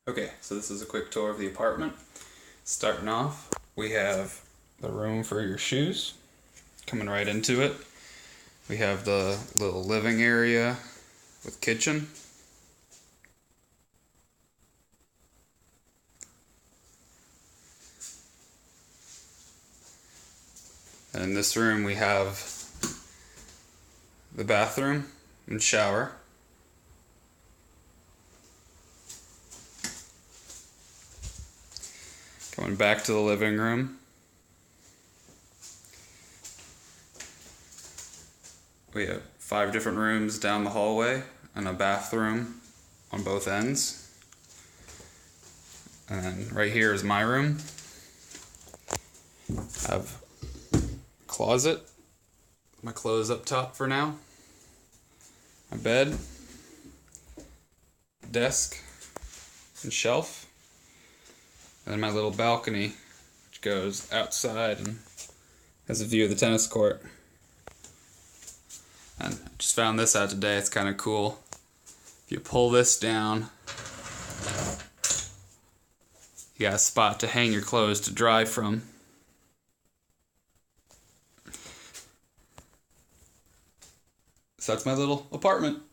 Okay, so this is a quick tour of the apartment. Starting off, we have the room for your shoes. Coming right into it, we have the little living area with kitchen. And in this room we have the bathroom and shower. Going back to the living room, we have 5 different rooms down the hallway and a bathroom on both ends. And then right here is my room. I have a closet, my clothes up top for now, my bed, desk, and shelf, and then my little balcony, which goes outside and has a view of the tennis court. And I just found this out today, it's kind of cool. If you pull this down, you got a spot to hang your clothes to dry from. So that's my little apartment.